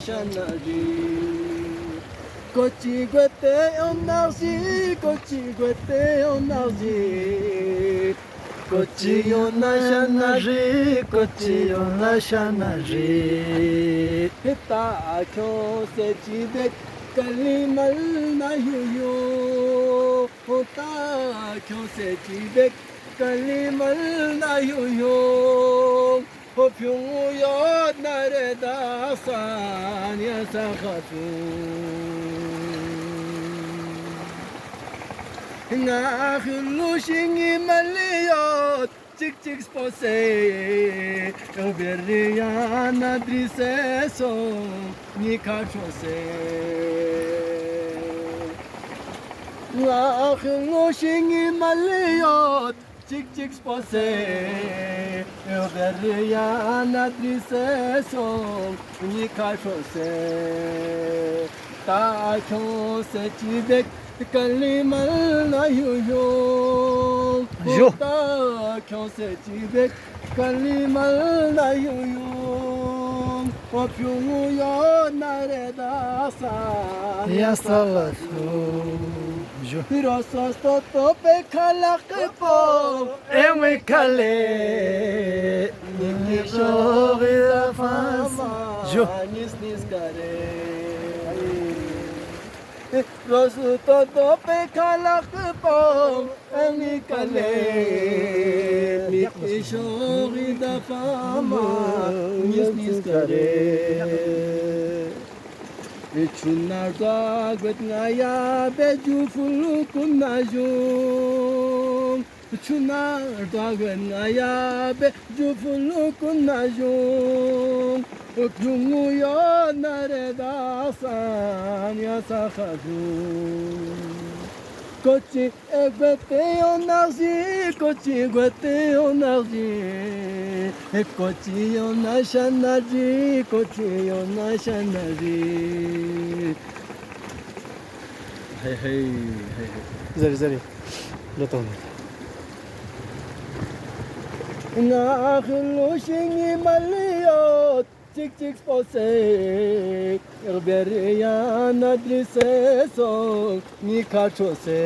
Shanadi Kochi Gwete Onazi Kochi Gwete Onazi Kochi Ona Shanari Kochi Ona Shanari Hita Kyo Se Chibek Kalimal Na Yuyo Hota Kyo Se Chibek Kalimal Na Yuyo Pyongyang nareda sanya sakatu Ngahulu shingi maliyot Chik chik spose Beriya nadrise so Nikachose Ngahulu shingi maliyot Chik chik spose Beriya nadrise so Nikachose Ta chose chibek Kalimal na yuyo Ta chose chibek Kalimal na yuyo Pyongyang nareda Ya salatu Rosas toto pe kalakipo Eme kale Nini shori da fama Nis nis kare Rosu toto pe kalakipo Eme kale Nini shori da fama Nis nis kare Chunar da gwet ngaya beju fulu kunajung Chunar da gwet ngaya beju fulu kunajung Kyungu yo nareda sanya sakhajung Kochi egwete onazi Kochi egwete onazi Kochi ona shanaji Kochi ona shanaji Hey hey hey Zari zari Lotong Ngahulu shingi maliyot Chik chik spose Beriya nadrise so Nikachose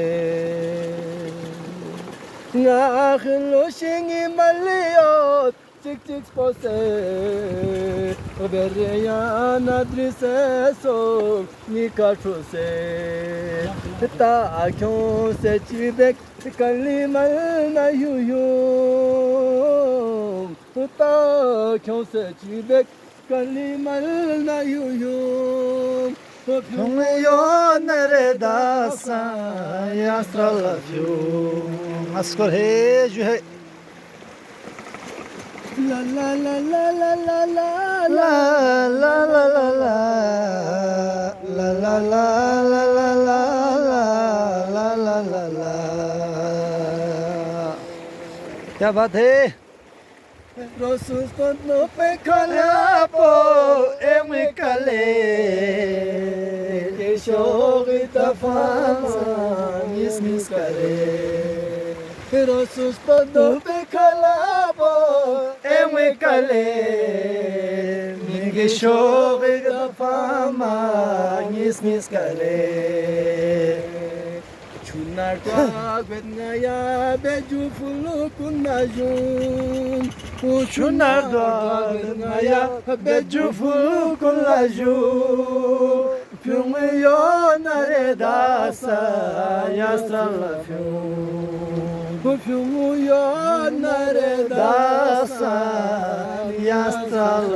Ngahulu shingi maliyot Chik chik spose Beriya nadrise so Nikachose Ta kyo se chibek Kalimal na yuyo Ta kyo se chibek Kalimal na yuyo Pyongyang nareda sanya salatu Askor he juhe La la la la la la la La la la la la La la la la la la La la la la क्या बात है Rosus no pe Kalapo eme kale Shori da fama Mis mis kale Rosus no pe kalabo eme kale Minge shore da fama Mis mis kale Chunar da gwet ngaya beju fulu kunajung Chunar da ngaya beju fulu kunaju Pyongyang nareda sanya salatu Pyongyang nareda Dasa yastal